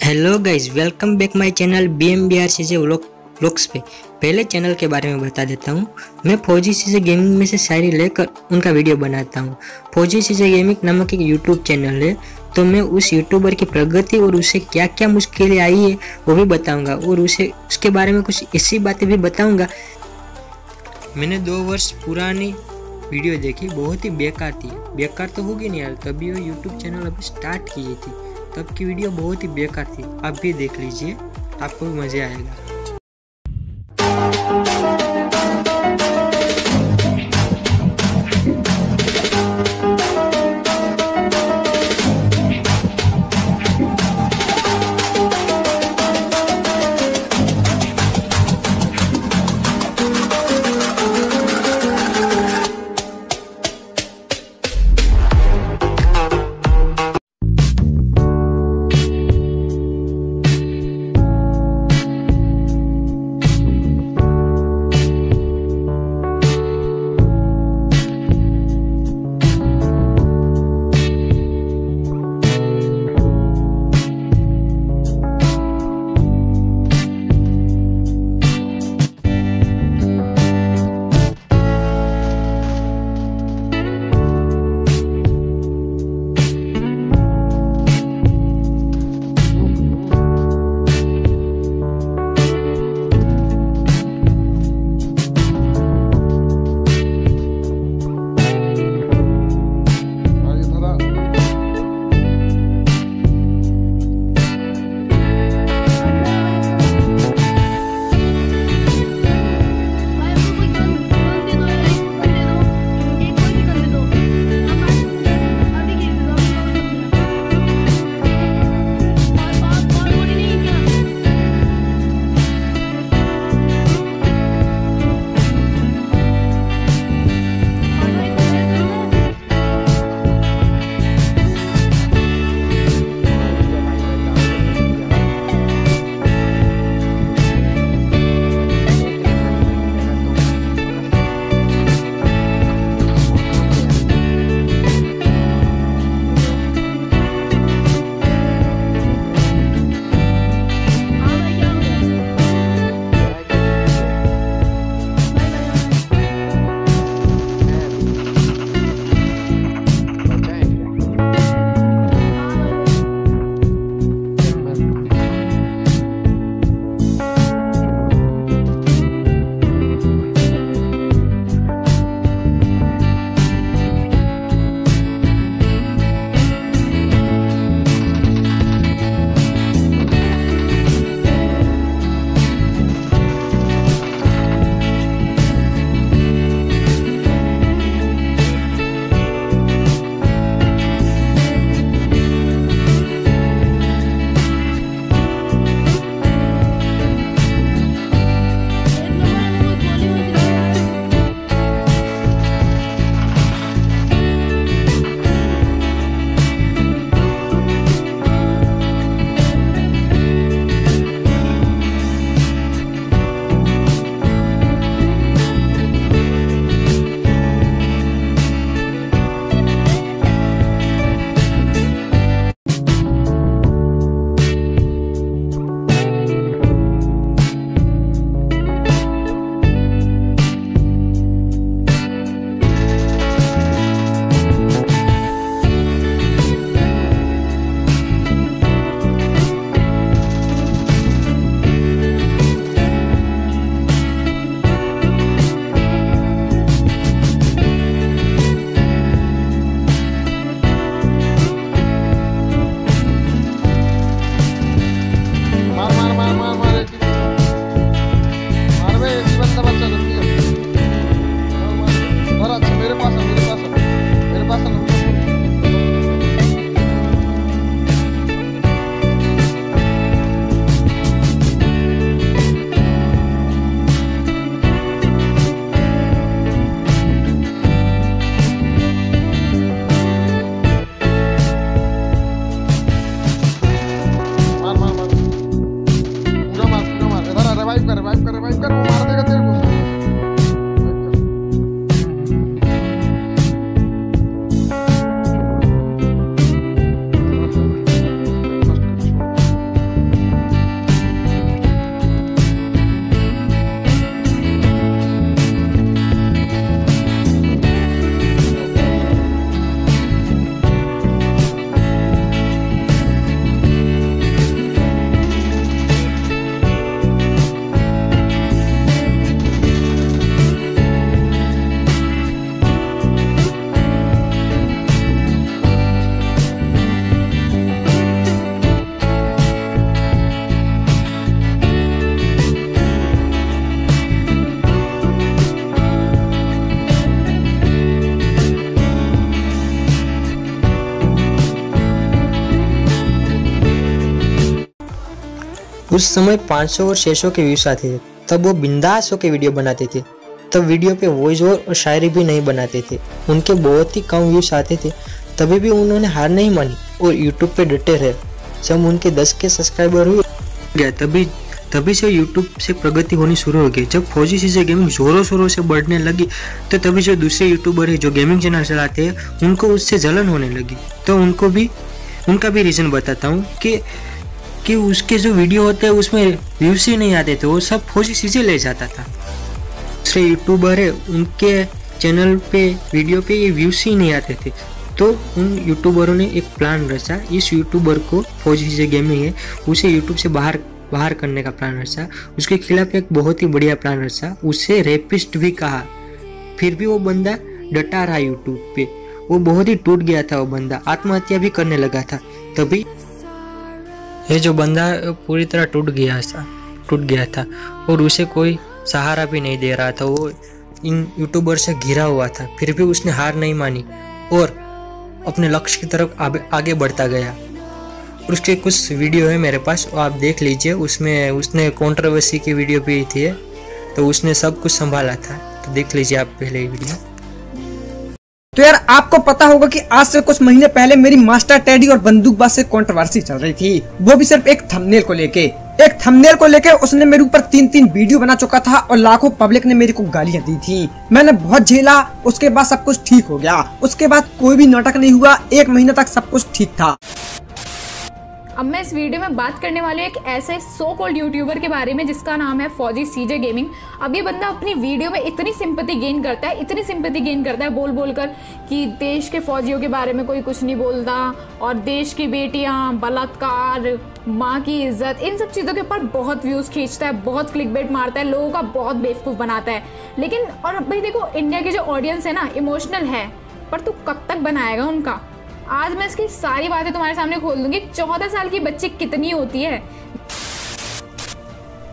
Hello guys, welcome back my channel BMBRCJ vlogs पे। पहले channel के बारे में बता देता हूँ। मैं फौजी सीजे गेमिंग में से शायरी लेकर उनका वीडियो बनाता हूँ। फौजी सीजे गेमिंग नामक एक यूट्यूब चैनल है, तो मैं उस यूट्यूबर की प्रगति और उसे क्या क्या मुश्किलें आई है वो भी बताऊँगा और उसके बारे में कुछ ऐसी बातें भी बताऊँगा। मैंने 2 वर्ष पुरानी वीडियो देखी, बहुत ही बेकार थी। बेकार तो होगी नहीं यार, तभी वो यूट्यूब चैनल अभी स्टार्ट की थी। तब की वीडियो बहुत ही बेकार थी। आप भी देख लीजिए, आपको भी मज़ा आएगा। उस समय 500 और 600 के व्यूज आते थे। तब वो बिंदास होकर वीडियो बनाते थे। तब वीडियो पे वॉइस ओवर और शायरी भी नहीं बनाते थे। उनके बहुत ही कम व्यूज आते थे, तभी भी उन्होंने हार नहीं मानी और यूट्यूब पे डटे रहे। जब उनके 10 के सब्सक्राइबर हुए गया, तभी से यूट्यूब से प्रगति होनी शुरू हो गई। जब फौजी सीजे गेमिंग जोरों शोरों से बढ़ने लगी तो तभी जो दूसरे यूट्यूबर है जो गेमिंग चैनल चलाते हैं, उनको उससे जलन होने लगी। तो उनका भी रीज़न बताता हूँ कि उसके जो वीडियो होते हैं उसमें व्यूज ही नहीं आते थे, वो सब फौजी सीजे ले जाता था। दूसरे यूट्यूबर है उनके चैनल पे वीडियो पे ये व्यूज ही नहीं आते थे। तो उन यूट्यूबरों ने एक प्लान रचा। इस यूट्यूबर को फौजी सीजे गेमिंग है उसे यूट्यूब से बाहर करने का प्लान रचा। उसके खिलाफ एक बहुत ही बढ़िया प्लान रचा। उसे रेपिस्ट भी कहा, फिर भी वो बंदा डटा रहा यूट्यूब पे। वो बहुत ही टूट गया था, वो बंदा आत्महत्या भी करने लगा था। तभी ये जो बंदा पूरी तरह टूट गया था और उसे कोई सहारा भी नहीं दे रहा था। वो इन यूट्यूबर से घिरा हुआ था, फिर भी उसने हार नहीं मानी और अपने लक्ष्य की तरफ आगे बढ़ता गया। और उसके कुछ वीडियो है मेरे पास, वो आप देख लीजिए। उसमें उसने कंट्रोवर्सी की वीडियो भी थी, तो उसने सब कुछ संभाला था। तो देख लीजिए आप पहले ये वीडियो। तो यार आपको पता होगा कि आज से कुछ महीने पहले मेरी मास्टर टेडी और बंदूकबाज से कंट्रोवर्सी चल रही थी, वो भी सिर्फ एक थंबनेल को लेके उसने मेरे ऊपर 3 वीडियो बना चुका था और लाखों पब्लिक ने मेरे को गालियां दी थी। मैंने बहुत झेला, उसके बाद सब कुछ ठीक हो गया। उसके बाद कोई भी नाटक नहीं हुआ, 1 महीने तक सब कुछ ठीक था। अब मैं इस वीडियो में बात करने वाली हूँ एक ऐसे सो कॉल्ड यूट्यूबर के बारे में जिसका नाम है फौजी सीजे गेमिंग। अब ये बंदा अपनी वीडियो में इतनी सिंपैथी गेन करता है बोल बोलकर कि देश के फौजियों के बारे में कोई कुछ नहीं बोलता और देश की बेटियां, बलात्कार, माँ की इज्जत, इन सब चीज़ों के ऊपर बहुत व्यूज़ खींचता है, बहुत क्लिकबेट मारता है, लोगों का बहुत बेवकूफ़ बनाता है। लेकिन और भाई देखो, इंडिया की जो ऑडियंस है ना, इमोशनल है, पर तू कब तक बनाएगा उनका। आज मैं इसकी सारी बातें तुम्हारे सामने खोल दूंगी। 14 साल की बच्ची कितनी होती है।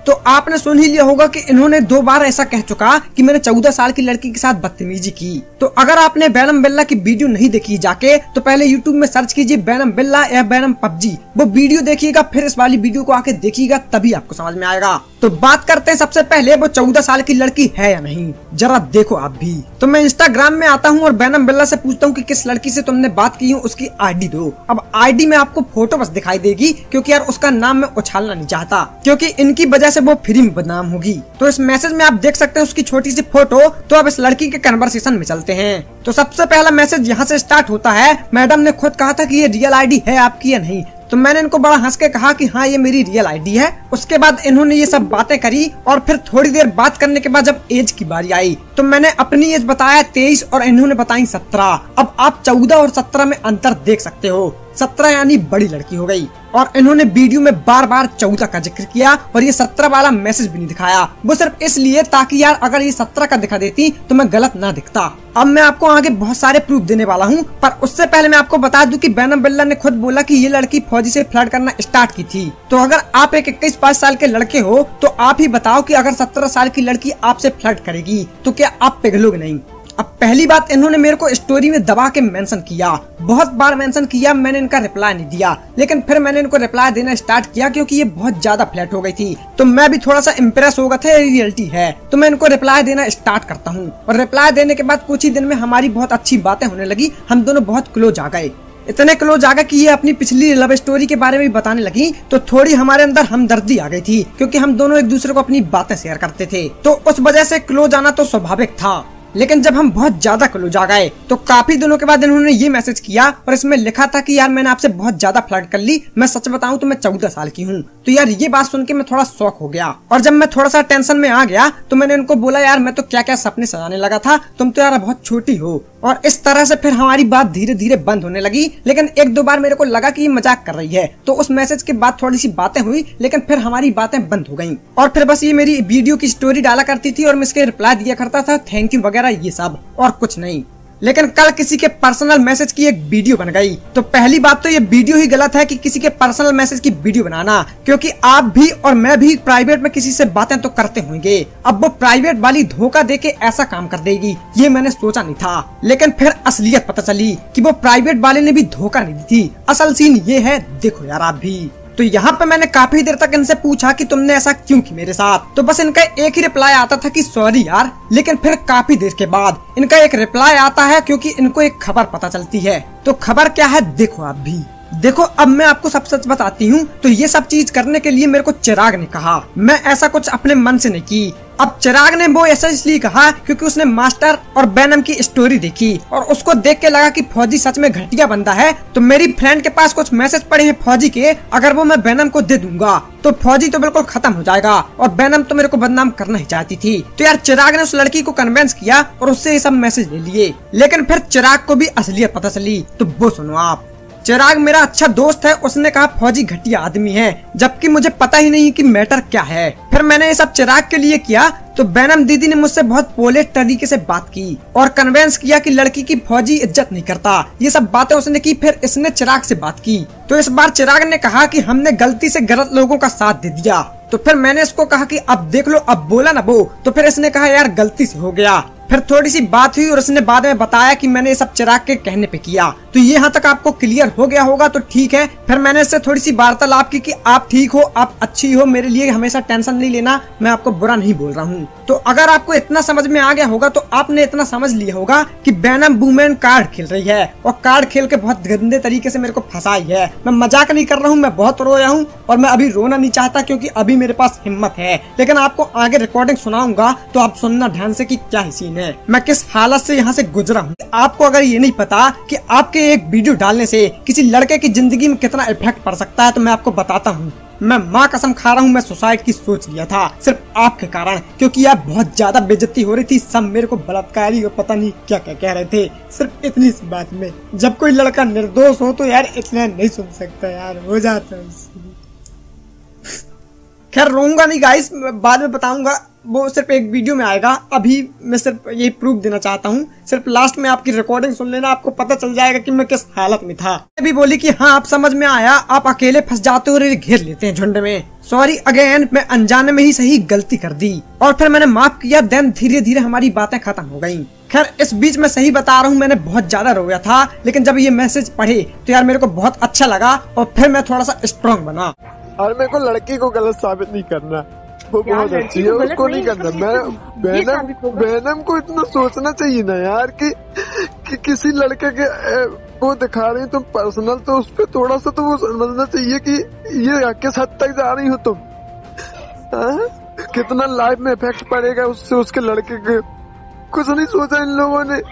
तो आपने सुन ही लिया होगा कि इन्होंने 2 बार ऐसा कह चुका कि मैंने 14 साल की लड़की के साथ बदतमीजी की। तो अगर आपने बैनम बिल्ला की वीडियो नहीं देखी जाके, तो पहले यूट्यूब में सर्च कीजिए बैनम बिल्ला या बैनम पबजी, वो वीडियो देखिएगा, फिर इस वाली वीडियो को आके देखिएगा, तभी आपको समझ में आएगा। तो बात करते हैं सबसे पहले वो 14 साल की लड़की है या नहीं, जरा देखो आप भी। तो मैं इंस्टाग्राम में आता हूँ और बैनम बिल्ला से पूछता हूँ कि किस लड़की से तुमने बात की हो, उसकी आईडी दो। अब आईडी में आपको फोटो बस दिखाई देगी, क्योंकि यार उसका नाम मैं उछालना नहीं चाहता, क्योंकि इनकी वजह से वो फ्री में बदनाम होगी। तो इस मैसेज में आप देख सकते हैं उसकी छोटी सी फोटो। तो अब इस लड़की के कन्वर्सेशन में चलते हैं। तो सबसे पहला मैसेज यहाँ से स्टार्ट होता है। मैडम ने खुद कहा था कि ये रियल आईडी है आपकी या नहीं। तो मैंने इनको बड़ा हंस के कहा कि हाँ ये मेरी रियल आईडी है। उसके बाद इन्होंने ये सब बातें करी और फिर थोड़ी देर बात करने के बाद जब एज की बारी आई तो मैंने अपनी एज बताया 23 और इन्होंने बताई 17। अब आप 14 और 17 में अंतर देख सकते हो। 17 यानी बड़ी लड़की हो गई। और इन्होंने वीडियो में बार बार 14 का जिक्र किया और ये 17 वाला मैसेज भी नहीं दिखाया, वो सिर्फ इसलिए ताकि यार अगर ये 17 का दिखा देती तो मैं गलत ना दिखता। अब मैं आपको आगे बहुत सारे प्रूफ देने वाला हूँ, पर उससे पहले मैं आपको बता दूं कि बैनम बिल्ला ने खुद बोला कि ये लड़की फौजी से फ्लर्ट करना स्टार्ट की थी। तो अगर आप एक 21-22 साल के लड़के हो तो आप ही बताओ कि अगर 17 साल की लड़की आपसे फ्लर्ट करेगी तो क्या आप पिघलोगे नहीं। अब पहली बात, इन्होंने मेरे को स्टोरी में दबा के मेंशन किया, बहुत बार मेंशन किया, मैंने इनका रिप्लाई नहीं दिया। लेकिन फिर मैंने इनको रिप्लाई देना स्टार्ट किया क्योंकि ये बहुत ज्यादा फ्लैट हो गई थी। तो मैं भी थोड़ा सा इम्प्रेस हो गया था, रियलिटी है। तो मैं इनको रिप्लाई देना स्टार्ट करता हूँ और रिप्लाई देने के बाद कुछ ही दिन में हमारी बहुत अच्छी बातें होने लगी। हम दोनों बहुत क्लोज आ गए, इतने क्लोज आ गए कि ये अपनी पिछली लव स्टोरी के बारे में भी बताने लगी। तो थोड़ी हमारे अंदर हमदर्दी आ गई थी क्योंकि हम दोनों एक दूसरे को अपनी बातें शेयर करते थे। तो उस वजह से क्लोज आना तो स्वाभाविक था। लेकिन जब हम बहुत ज्यादा क्लोज आ गए तो काफी दिनों के बाद इन्होंने ये मैसेज किया और इसमें लिखा था कि यार मैंने आपसे बहुत ज्यादा फ्लर्ट कर ली, मैं सच बताऊं तो मैं 14 साल की हूँ। तो यार ये बात सुन के मैं थोड़ा शॉक हो गया और जब मैं थोड़ा सा टेंशन में आ गया तो मैंने इनको बोला यार मैं तो क्या क्या सपने सजाने लगा था, तुम तो यार बहुत छोटी हो। और इस तरह से फिर हमारी बात धीरे धीरे बंद होने लगी। लेकिन 1-2 बार मेरे को लगा कि ये मजाक कर रही है, तो उस मैसेज के बाद थोड़ी सी बातें हुई, लेकिन फिर हमारी बातें बंद हो गयी। और फिर बस ये मेरी वीडियो की स्टोरी डाला करती थी और मैं इसके रिप्लाई दिया करता था, थैंक यू वगैरह, ये सब और कुछ नहीं। लेकिन कल किसी के पर्सनल मैसेज की एक वीडियो बन गई। तो पहली बात तो ये वीडियो ही गलत है कि किसी के पर्सनल मैसेज की वीडियो बनाना, क्योंकि आप भी और मैं भी प्राइवेट में किसी से बातें तो करते होंगे। अब वो प्राइवेट वाली धोखा देके ऐसा काम कर देगी, ये मैंने सोचा नहीं था। लेकिन फिर असलियत पता चली कि वो प्राइवेट वाले ने भी धोखा नहीं दी थी। असल सीन ये है, देखो यार आप भी। तो यहाँ पे मैंने काफी देर तक इनसे पूछा कि तुमने ऐसा क्यों किया मेरे साथ, तो बस इनका एक ही रिप्लाई आता था कि सॉरी यार। लेकिन फिर काफी देर के बाद इनका एक रिप्लाई आता है क्योंकि इनको एक खबर पता चलती है। तो खबर क्या है देखो आप भी। देखो अब मैं आपको सब सच बताती हूँ। तो ये सब चीज करने के लिए मेरे को चिराग ने कहा, मैं ऐसा कुछ अपने मन से नहीं की। अब चिराग ने वो ऐसा इसलिए कहा क्योंकि उसने मास्टर और बैनम की स्टोरी देखी और उसको देख के लगा कि फौजी सच में घटिया बंदा है। तो मेरी फ्रेंड के पास कुछ मैसेज पड़े हैं फौजी के, अगर वो मैं बैनम को दे दूंगा तो फौजी तो बिल्कुल खत्म हो जाएगा और बैनम तो मेरे को बदनाम करना ही चाहती थी। तो यार चिराग ने उस लड़की को कन्विंस किया और उससे ये सब मैसेज ले लिए। लेकिन फिर चिराग को भी असलियत पता चली। तो वो सुनो आप। चिराग मेरा अच्छा दोस्त है, उसने कहा फौजी घटिया आदमी है, जबकि मुझे पता ही नहीं कि मैटर क्या है। फिर मैंने ये सब चिराग के लिए किया। तो बैनम दीदी ने मुझसे बहुत पोलाइट तरीके से बात की और कन्विंस किया कि लड़की की फौजी इज्जत नहीं करता। ये सब बातें उसने की। फिर इसने चिराग से बात की। तो इस बार चिराग ने कहा कि हमने गलती से गलत लोगों का साथ दे दिया। तो फिर मैंने इसको कहा कि अब देख लो, अब बोला ना वो। तो फिर इसने कहा यार गलती से हो गया। फिर थोड़ी सी बात हुई और उसने बाद में बताया कि मैंने ये सब चिराग के कहने पे किया। तो ये यहाँ तक आपको क्लियर हो गया होगा। तो ठीक है। फिर मैंने इससे थोड़ी सी वार्तालाप की कि आप ठीक हो, आप अच्छी हो, मेरे लिए हमेशा टेंशन नहीं लेना, मैं आपको बुरा नहीं बोल रहा हूँ। तो अगर आपको इतना समझ में आ गया होगा तो आपने इतना समझ लिया होगा कि बैनम वुमेन कार्ड खेल रही है और कार्ड खेल के बहुत गंदे तरीके से मेरे को फंसाई है। मैं मजाक नहीं कर रहा हूँ, मैं बहुत रोया हूँ और मैं अभी रोना नहीं चाहता क्योंकि अभी मेरे पास हिम्मत है। लेकिन आपको आगे रिकॉर्डिंग सुनाऊंगा तो आप सुनना ध्यान से कि क्या ही सीन है, मैं किस हालत से यहाँ से गुजरा हूँ। आपको अगर ये नहीं पता कि आपके एक वीडियो डालने से किसी लड़के की जिंदगी में कितना इफेक्ट पड़ सकता है तो मैं आपको बताता हूँ। मैं माँ कसम खा रहा हूँ, मैं सुसाइड की सोच लिया था सिर्फ आपके कारण, क्योंकि आप बहुत ज्यादा बेइज्जती हो रही थी। सब मेरे को बलात्कारी और पता नहीं क्या क्या कह रहे थे सिर्फ इतनी सी बात में। जब कोई लड़का निर्दोष हो तो यार इतना नहीं सुन सकता यार, हो जाता है। खैर रोऊंगा नहीं गाइस, बाद में बताऊंगा, वो सिर्फ एक वीडियो में आएगा। अभी मैं सिर्फ यही प्रूफ देना चाहता हूँ। सिर्फ लास्ट में आपकी रिकॉर्डिंग सुन लेना, आपको पता चल जाएगा कि मैं किस हालत में था। भी बोली कि हाँ आप समझ में आया, आप अकेले फंस जाते हो और घेर लेते हैं झुंड में। सॉरी अगेन, मैं अनजाने में ही सही गलती कर दी और फिर मैंने माफ किया। देन धीरे धीरे हमारी बातें खत्म हो गयी। खैर इस बीच मैं सही बता रहा हूँ, मैंने बहुत ज्यादा रोया था, लेकिन जब ये मैसेज पढ़े तो यार मेरे को बहुत अच्छा लगा और फिर मैं थोड़ा सा स्ट्रॉन्ग बना। और मेरे को लड़की को गलत साबित नहीं करना, वो बहुत अच्छी है, उसको नहीं करना। मैं बैनम को इतना सोचना चाहिए ना यार कि किसी लड़के के वो दिखा रही तुम पर्सनल, तो उस पर थोड़ा सा तो वो समझना चाहिए कि ये किस हद तक जा रही हो तुम। कितना लाइफ में इफेक्ट पड़ेगा उससे, उसके लड़के के। कुछ नहीं सोचा इन लोगों ने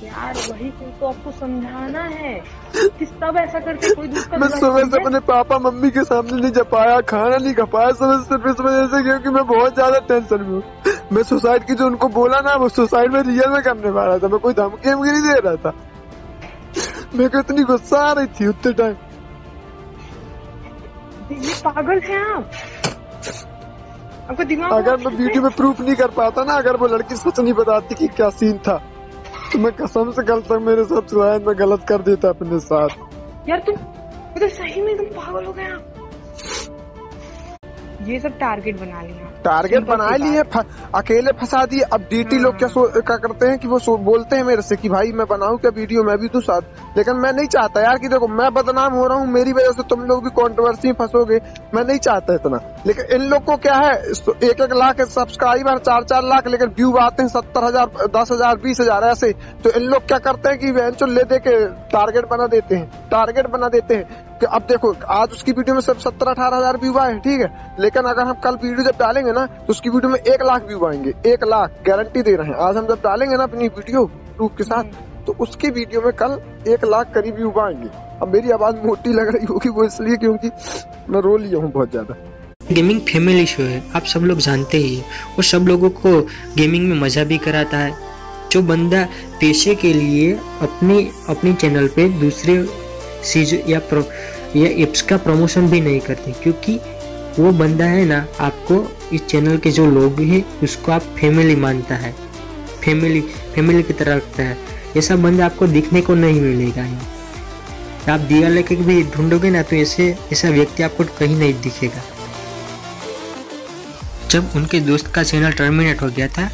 यार। वही तो आपको समझाना है कि सब ऐसा करके कोई दूसरा। मैं सुबह से अपने पापा मम्मी के सामने नहीं जा पाया, खाना नहीं खा पाया सुबह सिर्फ इस वजह से क्योंकि मैं बहुत ज्यादा टेंशन में हूँ। मैं सुसाइड की जो उनको बोला ना, वो सुसाइड में रियल में करने वाला था, मैं कोई धमकी नहीं दे रहा था। मेरे को इतनी गुस्सा आ रही थी उतने टाइम। ये पागल है आप, आपका दिमाग। अगर मैं वीडियो में प्रूफ नहीं कर पाता ना, अगर वो लड़की सच नहीं बताती कि क्या सीन था, तो मैं कसम से कल तक मेरे साथ शायद मैं गलत कर देता अपने साथ। यार तुम तो सही में तुम पागल हो गए। ये सब टारगेट बना लिया, टारगेट बना लिए, अकेले फंसा दिए। अब डीटी लोग क्या करते हैं कि वो बोलते हैं मेरे से कि भाई मैं बनाऊं क्या वीडियो, मैं भी तू साथ। लेकिन मैं नहीं चाहता यार कि देखो मैं बदनाम हो रहा हूँ, मेरी वजह से तुम लोग भी कंट्रोवर्सी में फंसोगे, मैं नहीं चाहता इतना। लेकिन इन लोग को क्या है, 1-1 लाख सब्सक्राइबर, 4-4 लाख, लेकिन व्यू आते हैं 70,000, 10,000, 20,000 ऐसे। तो इन लोग क्या करते हैं कि वेंचो ले दे के टारगेट बना देते हैं कि अब देखो आज उसकी वीडियो में सिर्फ 17-18,000 व्यू आए, ठीक है। लेकिन अगर हम कल वीडियो जब डालेंगे ना तो उसकी वीडियो में 1 लाख व्यू आएंगे, 1 लाख गारंटी दे रहे हैं। आज हम जब डालेंगे ना अपनी वीडियो प्रूफ के साथ, तो उसकी वीडियो में कल 1 लाख करीब व्यू आएंगे। अब मेरी आवाज मोटी लग रही होगी, वो इसलिए क्योंकि मैं रो लिया हूँ बहुत ज्यादा। गेमिंग फैमिली शो है, आप सब लोग जानते ही हैं, और सब लोगों को गेमिंग में मजा भी कराता है। जो बंदा पेशे के लिए अपनी चैनल पे दूसरे चीज या एप्स का प्रमोशन भी नहीं करते, क्योंकि वो बंदा है ना, आपको इस चैनल के जो लोग हैं उसको आप फैमिली मानता है, फैमिली की तरह रखता है। ऐसा बंदा आपको दिखने को नहीं मिलेगा। आप दिया लेके भी ढूंढोगे ना तो ऐसा व्यक्ति आपको कहीं नहीं दिखेगा। जब उनके दोस्त का चैनल टर्मिनेट हो गया था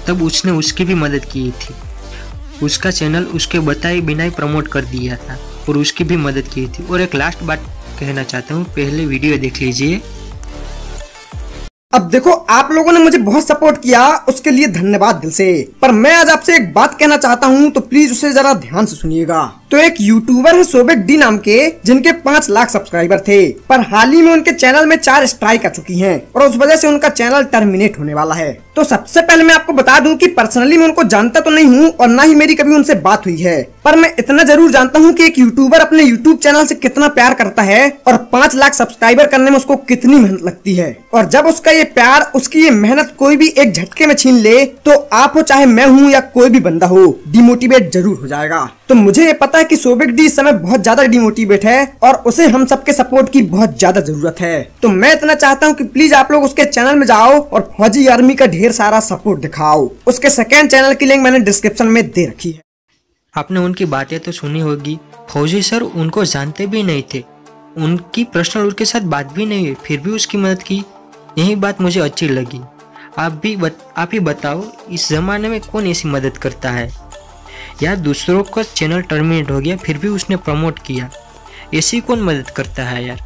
तब उसने उसकी भी मदद की थी। उसका चैनल उसके बताए बिना ही प्रमोट कर दिया था और उसकी भी मदद की थी। और एक लास्ट बात कहना चाहता हूँ, पहले वीडियो देख लीजिए। अब देखो, आप लोगों ने मुझे बहुत सपोर्ट किया, उसके लिए धन्यवाद दिल से। पर मैं आज आपसे एक बात कहना चाहता हूँ, तो प्लीज उसे जरा ध्यान से सुनिएगा। तो एक यूट्यूबर है सोबेक डी नाम के, जिनके 5 लाख सब्सक्राइबर थे, पर हाल ही में उनके चैनल में 4 स्ट्राइक आ चुकी हैं और उस वजह से उनका चैनल टर्मिनेट होने वाला है। तो सबसे पहले मैं आपको बता दूं कि पर्सनली मैं उनको जानता तो नहीं हूं और ना ही मेरी कभी उनसे बात हुई है, पर मैं इतना जरूर जानता हूं कि एक यूट्यूबर अपने यूट्यूब चैनल से कितना प्यार करता है और 5 लाख सब्सक्राइबर करने में उसको कितनी मेहनत लगती है। और जब उसका ये प्यार, उसकी ये मेहनत कोई भी एक झटके में छीन ले, तो आप हो चाहे मैं हूँ या कोई भी बंदा हो, डिमोटिवेट जरूर हो जाएगा। तो मुझे ये पता है कि सोबेक डी इस समय बहुत ज्यादा डिमोटिवेट है और उसे हम सबके सपोर्ट की बहुत ज्यादा जरूरत है। तो मैं इतना चाहता हूँ कि प्लीज आप लोग उसके चैनल में जाओ और फौजी आर्मी का ढेर सारा सपोर्ट दिखाओ। उसके सेकंड चैनल की लिंक मैंने डिस्क्रिप्शन में दे रखी है। आपने उनकी बातें तो सुनी होगी। फौजी सर उनको जानते भी नहीं थे, उनकी पर्सनल उनके साथ बात भी नहीं हुई, फिर भी उसकी मदद की। यही बात मुझे अच्छी लगी। आप ही बताओ, इस जमाने में कौन ऐसी मदद करता है यार? दूसरों का चैनल टर्मिनेट हो गया फिर भी उसने प्रमोट किया, ऐसी कौन मदद करता है यार?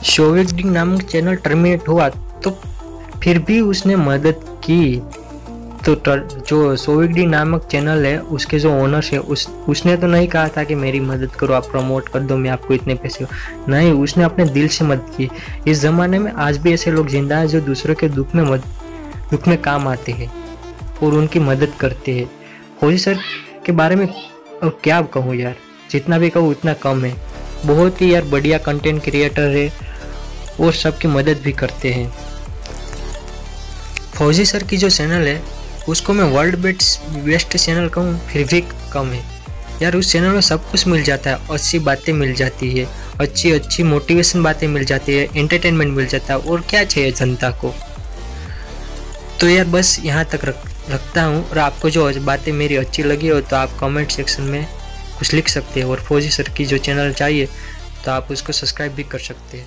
सोबेक डी नामक चैनल टर्मिनेट हुआ तो फिर भी उसने मदद की। तो जो सोबेक डी नामक चैनल है, उसके जो ओनर्स है, उसने तो नहीं कहा था कि मेरी मदद करो, आप प्रमोट कर दो, मैं आपको इतने पैसे। नहीं, उसने अपने दिल से मदद की। इस ज़माने में आज भी ऐसे लोग जिंदा हैं जो दूसरों के दुख में काम आते हैं और उनकी मदद करते हैं। फौजी सर के बारे में और क्या कहूँ यार, जितना भी कहूँ उतना कम है। बहुत ही यार बढ़िया कंटेंट क्रिएटर है और सबकी मदद भी करते हैं। फौजी सर की जो चैनल है उसको मैं वर्ल्ड बेस्ट चैनल कहूँ फिर भी कम है यार। उस चैनल में सब कुछ मिल जाता है, अच्छी बातें मिल जाती है, अच्छी मोटिवेशन बातें मिल जाती है, एंटरटेनमेंट मिल जाता है, और क्या चाहिए जनता को। तो यार बस यहाँ तक रखता हूँ। और आपको जो बातें मेरी अच्छी लगी हो तो आप कमेंट सेक्शन में कुछ लिख सकते हैं, और फौजी सर की जो चैनल चाहिए तो आप उसको सब्सक्राइब भी कर सकते हैं।